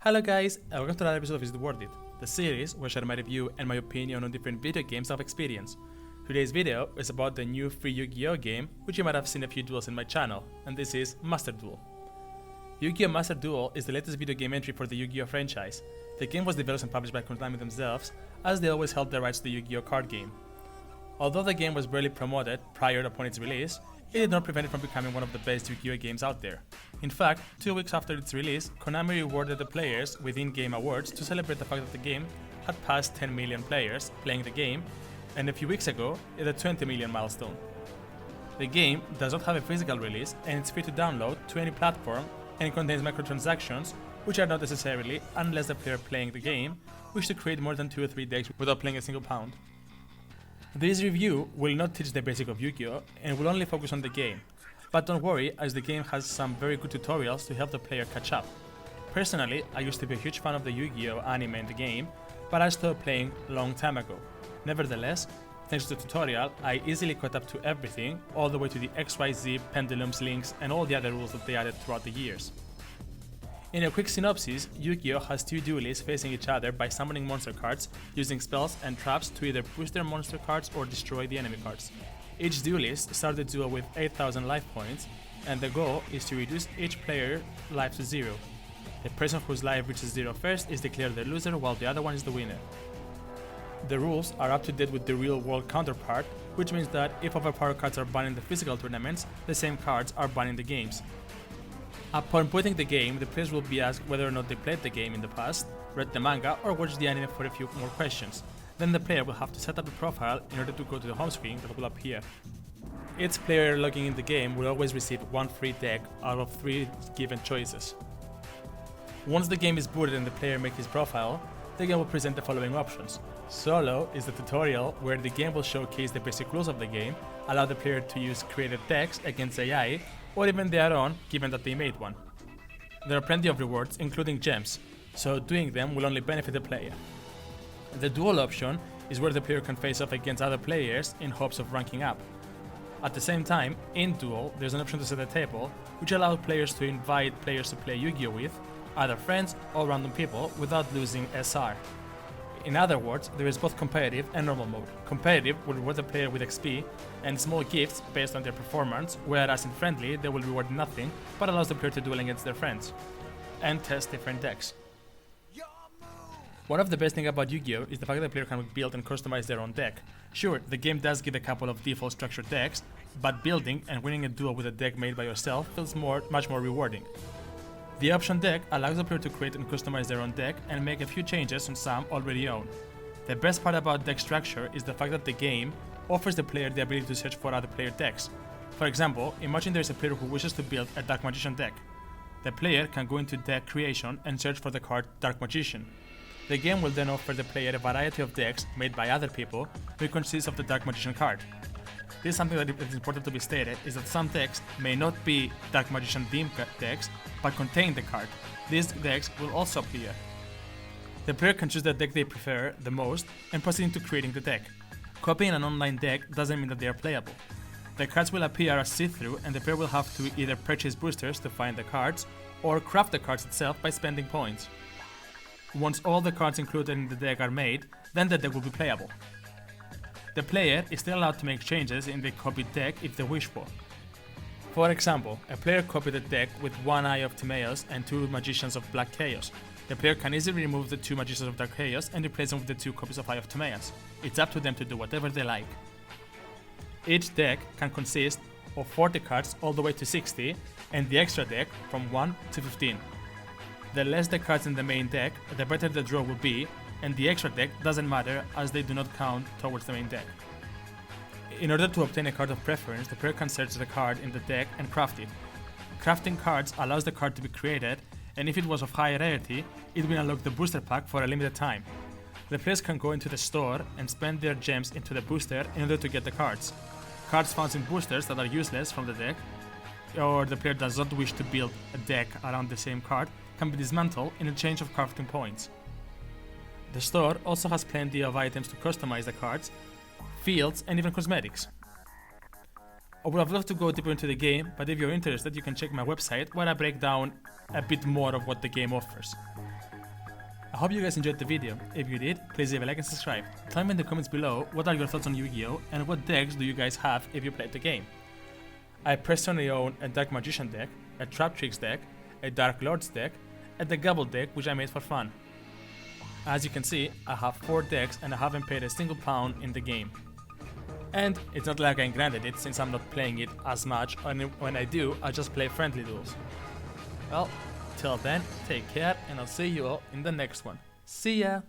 Hello guys, and welcome to another episode of Is It Worth It, the series where I share my review and my opinion on different video games I've experienced. Today's video is about the new free Yu-Gi-Oh game, which you might have seen a few duels in my channel, and this is Master Duel. Yu-Gi-Oh Master Duel is the latest video game entry for the Yu-Gi-Oh franchise. The game was developed and published by Konami themselves, as they always held the rights to the Yu-Gi-Oh card game. Although the game was barely promoted prior upon its release, it did not prevent it from becoming one of the best Yu-Gi-Oh games out there. In fact, 2 weeks after its release, Konami rewarded the players with in-game awards to celebrate the fact that the game had passed 10 million players playing the game, and a few weeks ago, it hit the 20 million milestone. The game does not have a physical release, and it's free to download to any platform, and it contains microtransactions, which are not necessarily, unless the player playing the game wish to create more than 2 or 3 decks without playing a single pound. This review will not teach the basic of Yu-Gi-Oh and will only focus on the game. But don't worry, as the game has some very good tutorials to help the player catch up. Personally, I used to be a huge fan of the Yu-Gi-Oh anime and the game, but I stopped playing a long time ago. Nevertheless, thanks to the tutorial, I easily caught up to everything, all the way to the XYZ, pendulums, links, and all the other rules that they added throughout the years. In a quick synopsis, Yu-Gi-Oh has 2 duelists facing each other by summoning monster cards, using spells and traps to either push their monster cards or destroy the enemy cards. Each duelist starts the duel with 8,000 life points, and the goal is to reduce each player's life to 0. The person whose life reaches 0 first is declared the loser, while the other one is the winner. The rules are up to date with the real world counterpart, which means that if overpowered cards are banned in the physical tournaments, the same cards are banned in the games. Upon putting the game, the players will be asked whether or not they played the game in the past, read the manga, or watched the anime for a few more questions. Then the player will have to set up a profile in order to go to the home screen that will appear. Each player logging in the game will always receive 1 free deck out of 3 given choices. Once the game is booted and the player makes his profile, the game will present the following options. Solo is the tutorial where the game will showcase the basic rules of the game, allow the player to use created decks against AI, or even their own, given that they made one. There are plenty of rewards, including gems, so doing them will only benefit the player. The duel option is where the player can face off against other players in hopes of ranking up. At the same time, in duel, there's an option to set a table, which allows players to invite players to play Yu-Gi-Oh with, either friends or random people, without losing SR. In other words, there is both competitive and normal mode. Competitive will reward the player with XP and small gifts based on their performance, whereas in friendly they will reward nothing, but allows the player to duel against their friends and test different decks. One of the best things about Yu-Gi-Oh is the fact that the player can build and customize their own deck. Sure, the game does give a couple of default structured decks, but building and winning a duel with a deck made by yourself feels much more rewarding. The option deck allows the player to create and customize their own deck and make a few changes on some already owned. The best part about deck structure is the fact that the game offers the player the ability to search for other player decks. For example, imagine there is a player who wishes to build a Dark Magician deck. The player can go into deck creation and search for the card Dark Magician. The game will then offer the player a variety of decks made by other people, which consists of the Dark Magician card. This is something that is important to be stated, is that some decks may not be Dark Magician themed decks, but contain the card. These decks will also appear. The player can choose the deck they prefer the most and proceed into creating the deck. Copying an online deck doesn't mean that they are playable. The cards will appear as see-through, and the player will have to either purchase boosters to find the cards, or craft the cards itself by spending points. Once all the cards included in the deck are made, then the deck will be playable. The player is still allowed to make changes in the copied deck if they wish for. For example, a player copied a deck with 1 Eye of Timaeus and 2 Magicians of Black Chaos. The player can easily remove the 2 Magicians of Dark Chaos and replace them with the 2 copies of Eye of Timaeus. It's up to them to do whatever they like. Each deck can consist of 40 cards all the way to 60, and the extra deck from 1 to 15. The less the cards in the main deck, the better the draw will be, and the extra deck doesn't matter as they do not count towards the main deck. In order to obtain a card of preference, the player can search the card in the deck and craft it. Crafting cards allows the card to be created, and if it was of high rarity, it will unlock the booster pack for a limited time. The players can go into the store and spend their gems into the booster in order to get the cards. Cards found in boosters that are useless from the deck, or the player does not wish to build a deck around the same card, can be dismantled in exchange of crafting points. The store also has plenty of items to customize the cards, fields, and even cosmetics. I would have loved to go deeper into the game, but if you're interested, you can check my website where I break down a bit more of what the game offers. I hope you guys enjoyed the video. If you did, please leave a like and subscribe. Tell me in the comments below what are your thoughts on Yu-Gi-Oh! And what decks do you guys have if you played the game. I personally own a Dark Magician deck, a Trap Tricks deck, a Dark Lords deck, and the Gobble deck which I made for fun. As you can see, I have 4 decks and I haven't paid a single pound in the game. And it's not like I'm granted it since I'm not playing it as much, and when I do, I just play friendly duels. Well, till then, take care and I'll see you all in the next one. See ya!